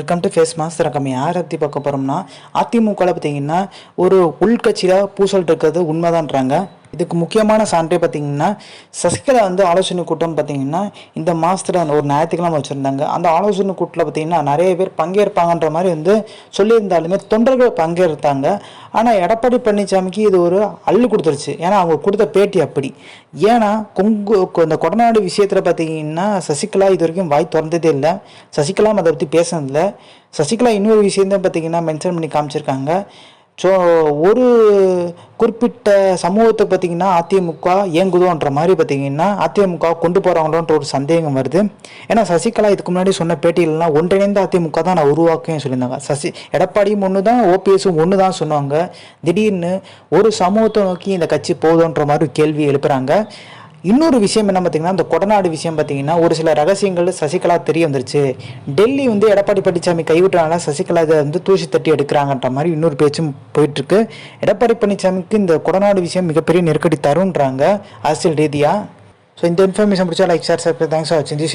Welcome to face master. நம்ம யாரை பற்றி பார்க்க போகிறோம்னா, அதிமுகவில் பார்த்தீங்கன்னா ஒரு உள்கட்சியில் பூசல் இருக்கிறது உண்மைதான்றாங்க. இதுக்கு முக்கியமான சான்றே பார்த்தீங்கன்னா, சசிகலா ஆலோசனை கூட்டம் பார்த்தீங்கன்னா இந்த மாதத்தில் ஒரு ஞாயிற்றுக்கிழமை வச்சுருந்தாங்க. அந்த ஆலோசனை கூட்டத்தில் பார்த்தீங்கன்னா நிறைய பேர் பங்கேற்பாங்கன்ற மாதிரி சொல்லியிருந்தாலுமே தொண்டர்கள் பங்கேற்றாங்க. ஆனால் எடப்பாடி பழனிசாமிக்கு இது ஒரு அள்ளு கொடுத்துருச்சு. ஏன்னா அவங்க கொடுத்த பேட்டி அப்படி. ஏன்னா இந்த கொடநாடு விஷயத்தில் பார்த்தீங்கன்னா சசிகலா இது வரைக்கும் வாய் திறந்ததே இல்லை. சசிகலா அதை பற்றி பேசுனதில்லை. சசிகலா இன்னொரு விஷயந்தான் பார்த்தீங்கன்னா மென்ஷன் பண்ணி காமிச்சிருக்காங்க. ஸோ ஒரு குறிப்பிட்ட சமூகத்தை பார்த்திங்கன்னா அதிமுக இயங்குதோன்ற மாதிரி பார்த்திங்கன்னா அதிமுக கொண்டு போகிறாங்களோன்ற ஒரு சந்தேகம் வருது. ஏன்னா சசிகலா இதுக்கு முன்னாடி சொன்ன பேட்டியிலலாம் ஒன்றிணைந்த அதிமுக தான் நான் உருவாக்குவேன் சொல்லியிருந்தாங்க. எடப்பாடியும் ஒன்று தான், ஓபிஎஸும் ஒன்று தான் சொன்னாங்க. திடீர்னு ஒரு சமூகத்தை நோக்கி இந்த கட்சி போகுதுன்ற மாதிரி கேள்வி எழுப்புறாங்க. இன்னொரு விஷயம் என்ன பார்த்தீங்கன்னா, இந்த கொடநாடு விஷயம் பார்த்தீங்கன்னா ஒரு சில ரகசியங்கள் சசிகலா தெரிய வந்துருச்சு. டெல்லி எடப்பாடி பழனிசாமி கைவிட்டனால சசிகலா இதை தூசி தட்டி எடுக்கிறாங்கன்ற மாதிரி இன்னொரு பேச்சும் போயிட்டுருக்கு. எடப்பாடி பழனிசாமிக்கு இந்த கொடநாடு விஷயம் மிகப்பெரிய நெருக்கடி தருன்றாங்க அரசியல் ரீதியாக. ஸோ இந்த இன்ஃபர்மேஷன் பிடிச்சா like, share, subscribe. Thanks for வாட்சிங் திஸ் வீடியோ.